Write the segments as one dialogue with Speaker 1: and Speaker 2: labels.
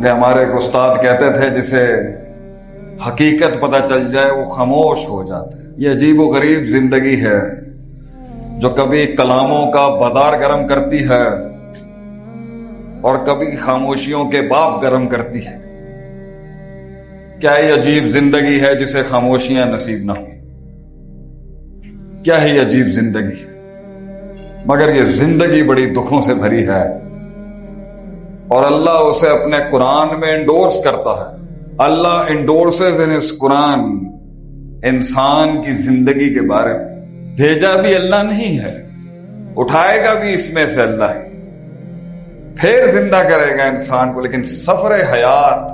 Speaker 1: کیونکہ ہمارے ایک استاد کہتے تھے جسے حقیقت پتہ چل جائے وہ خاموش ہو جاتا ہے۔ یہ عجیب و غریب زندگی ہے جو کبھی کلاموں کا بازار گرم کرتی ہے اور کبھی خاموشیوں کے باپ گرم کرتی ہے۔ کیا یہ عجیب زندگی ہے جسے خاموشیاں نصیب نہ ہوں؟ کیا ہی عجیب زندگی ہے، مگر یہ زندگی بڑی دکھوں سے بھری ہے، اور اللہ اسے اپنے قرآن میں انڈورس کرتا ہے۔ اللہ انڈورسز ان اس قرآن انسان کی زندگی کے بارے میں۔ بھیجا بھی اللہ نہیں ہے، اٹھائے گا بھی اس میں سے اللہ ہے، پھر زندہ کرے گا انسان کو، لیکن سفر حیات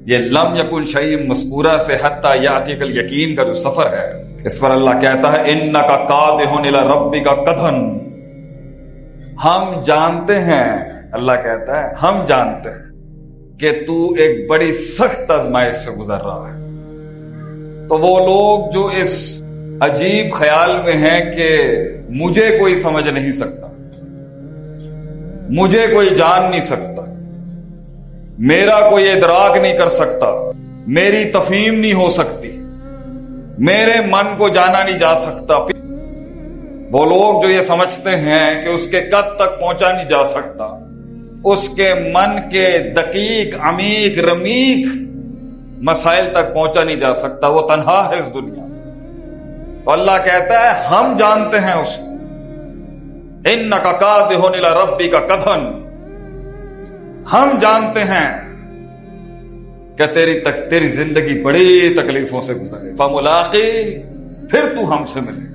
Speaker 1: یہ لم یکن شیء مذکورہ سے حتی یاتیک الیقین کا جو سفر ہے، اس پر اللہ کہتا ہے انک قادح الی ربک قدحا۔ ہم جانتے ہیں، اللہ کہتا ہے ہم جانتے ہیں کہ تو ایک بڑی سخت آزمائش سے گزر رہا ہے۔ تو وہ لوگ جو اس عجیب خیال میں ہیں کہ مجھے کوئی سمجھ نہیں سکتا، مجھے کوئی جان نہیں سکتا، میرا کوئی ادراک نہیں کر سکتا، میری تفہیم نہیں ہو سکتی، میرے من کو جانا نہیں جا سکتا، وہ لوگ جو یہ سمجھتے ہیں کہ اس کے قد تک پہنچا نہیں جا سکتا، اس کے من کے دقیق عمیق رمیق مسائل تک پہنچا نہیں جا سکتا، وہ تنہا ہے اس دنیا میں۔ تو اللہ کہتا ہے ہم جانتے ہیں اس کو، انک قادح الی ربک قدحا، ہم جانتے ہیں کہ تیری زندگی بڑی تکلیفوں سے گزرے، فملاقی، پھر تو ہم سے ملے۔